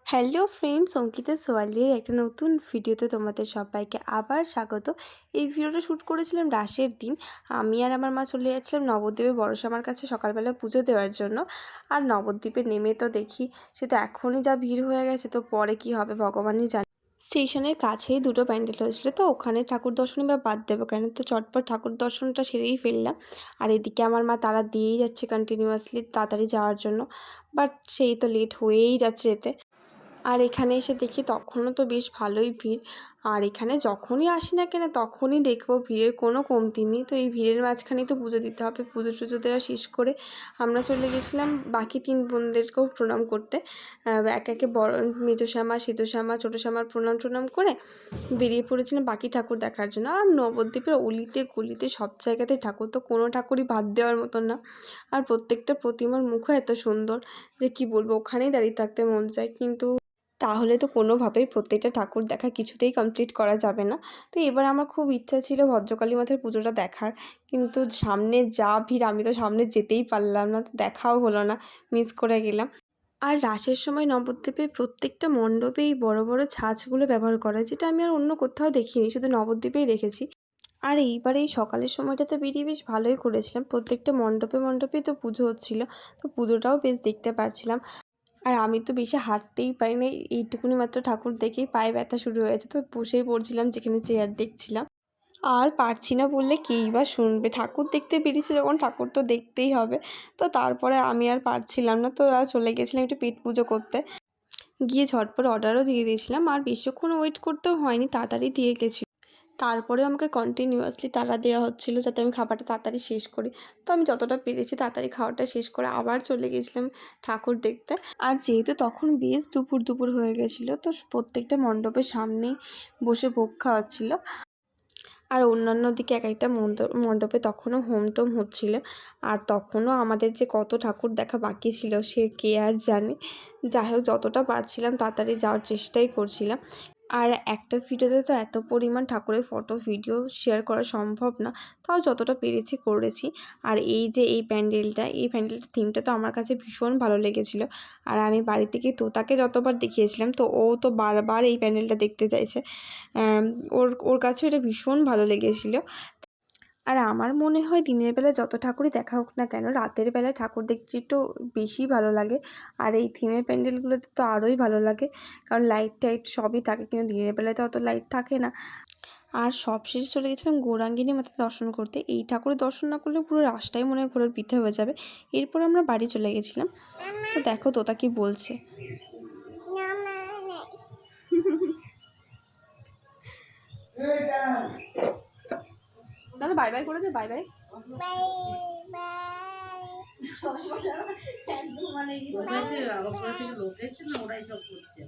Hello friends, Ankita সোয়ালির একটা নতুন ভিডিওতে তোমাদের সবাইকে আবার স্বাগত। এই ভিডিওটা শ্যুট করেছিলাম রাসের দিন। আমি আর আমার মা চলে যাচ্ছিলাম নবদ্বীপে বড়শ্যামার কাছে সকালবেলা পুজো দেওয়ার জন্য। আর নবদ্বীপে নেমে তো দেখি সে তো এখনই যা ভিড় হয়ে গেছে, তো পরে কি হবে ভগবানই জানে। স্টেশনের কাছেই দুটো প্যান্ডেল হয়েছিল, তো ওখানে ঠাকুর দর্শনই বা বাদ দেবো কেন, তো চটপট ঠাকুর দর্শনটা সেরেই ফেললাম। আর এদিকে আমার মা তারা দিয়েই যাচ্ছে কন্টিনিউয়াসলি তাড়াতাড়ি যাওয়ার জন্য, বাট সেই তো লেট হয়েই যাচ্ছে যেতে। আর এখানে এসে দেখি তখনও তো বেশ ভালোই ভিড়। আর এখানে যখনই আসি না কেন তখনই দেখবো ভিড়ের কোনো কমতি নেই। তো এই ভিড়ের মাঝখানেই তো পুজো দিতে হবে। পুজো টুজো দেওয়া শেষ করে আমরা চলে গেছিলাম বাকি 3 বোনদেরকেও প্রণাম করতে। একে একে বড় মেজো শ্যামা, সিধু শ্যামা, ছোটো শ্যামার প্রণাম করে বেরিয়ে পড়েছিলাম বাকি ঠাকুর দেখার জন্য। আর নবদ্বীপের অলিতে গলিতে সব জায়গাতেই ঠাকুর, তো কোনো ঠাকুরই বাদ দেওয়ার মতন না। আর প্রত্যেকটা প্রতিমার মুখও এত সুন্দর যে কি বলবো, ওখানেই দাঁড়িয়ে থাকতে মন চায়। কিন্তু তাহলে তো কোনোভাবেই প্রত্যেকটা ঠাকুর দেখা কিছুতেই কমপ্লিট করা যাবে না। তো এবার আমার খুব ইচ্ছা ছিল ভদ্রকালী মাতার পুজোটা দেখার, কিন্তু সামনে যা ভিড় আমি তো সামনে যেতেই পারলাম না, তো দেখাও হলো না, মিস করে গেলাম। আর রাসের সময় নবদ্বীপে প্রত্যেকটা মণ্ডপেই বড় বড় ছাঁচগুলো ব্যবহার করা হয়, যেটা আমি আর অন্য কোথাও দেখিনি, শুধু নবদ্বীপেই দেখেছি। আর এইবার এই সকালের সময়টাতে বেরিয়ে বেশ ভালোই করেছিলাম। প্রত্যেকটা মণ্ডপেই তো পুজো হচ্ছিল, তো পুজোটাও বেশ দেখতে পারছিলাম। আর আমি তো বেশি হাঁটতেই পারি না, এইটুকুনি মাত্র ঠাকুর দেখেই পায়ে ব্যথা শুরু হয়েছে, তো বসেই পড়ছিলাম যেখানে চেয়ার দেখছিলাম। আর পারছি না বললে কেই বা শুনবে, ঠাকুর দেখতে বেরিয়েছি যখন ঠাকুর তো দেখতেই হবে। তো তারপরে আমি আর পারছিলাম না, তো আর চলে গেছিলাম একটু পেট পুজো করতে। গিয়ে ঝটপট অর্ডারও দিয়ে দিয়েছিলাম, আর বেশিক্ষণ ওয়েট করতেও হয়নি, তাড়াতাড়ি দিয়ে গেছি। তারপরেও আমাকে কন্টিনিউয়াসলি তাড়া দেওয়া হচ্ছিলো যাতে আমি খাবারটা তাড়াতাড়ি শেষ করি। তো আমি যতটা পেরেছি তাড়াতাড়ি খাওয়াটা শেষ করে আবার চলে গেছিলাম ঠাকুর দেখতে। আর যেহেতু তখন বেশ দুপুর হয়ে গেছিলো, তো প্রত্যেকটা মণ্ডপের সামনেই বসে ভোগ খাওয়াচ্ছিল। আর অন্যান্য দিকে এক একটা মণ্ডপে তখনও হোম টোম হচ্ছিলো। আর তখনও আমাদের যে কত ঠাকুর দেখা বাকি ছিল সে কে আর জানে। যাই হোক, যতটা পারছিলাম তাড়াতাড়ি যাওয়ার চেষ্টাই করছিলাম। আর একটা ভিডিওতে তো এত পরিমাণ ঠাকুরের ফটো ভিডিও শেয়ার করা সম্ভব না, তাও যতটা পেরেছি করেছি। আর এই প্যান্ডেলটার থিমটা তো আমার কাছে ভীষণ ভালো লেগেছিলো। আর আমি বাড়ি থেকে তোতাকে যতবার দেখিয়েছিলাম, তো ও তো বারবার এই প্যান্ডেলটা দেখতে চাইছে। ওর কাছেও এটা ভীষণ ভালো লেগেছিলো। আর আমার মনে হয় দিনের বেলা যত ঠাকুরই দেখা হোক না কেন, রাতের বেলায় ঠাকুর দেখতে একটু বেশি ভালো লাগে। আর এই থিমের প্যান্ডেলগুলোতে তো আরোই ভালো লাগে, কারণ লাইট টাইট সবই থাকে, কিন্তু দিনের বেলায় তো অত লাইট থাকে না। আর সবশেষে চলে গেছিলাম গৌরাঙ্গিনী মাতা দর্শন করতে। এই ঠাকুরের দর্শন না করলে পুরো রাস্তাই মনে হয় ঘোরার বৃথা হয়ে যাবে। এরপর আমরা বাড়ি চলে গেছিলাম। তো দেখো তোতা কি বলছে। দাদা বাই বাই করে দে, বাই বাই। লোক এসছে না, ওরাই সব করছে।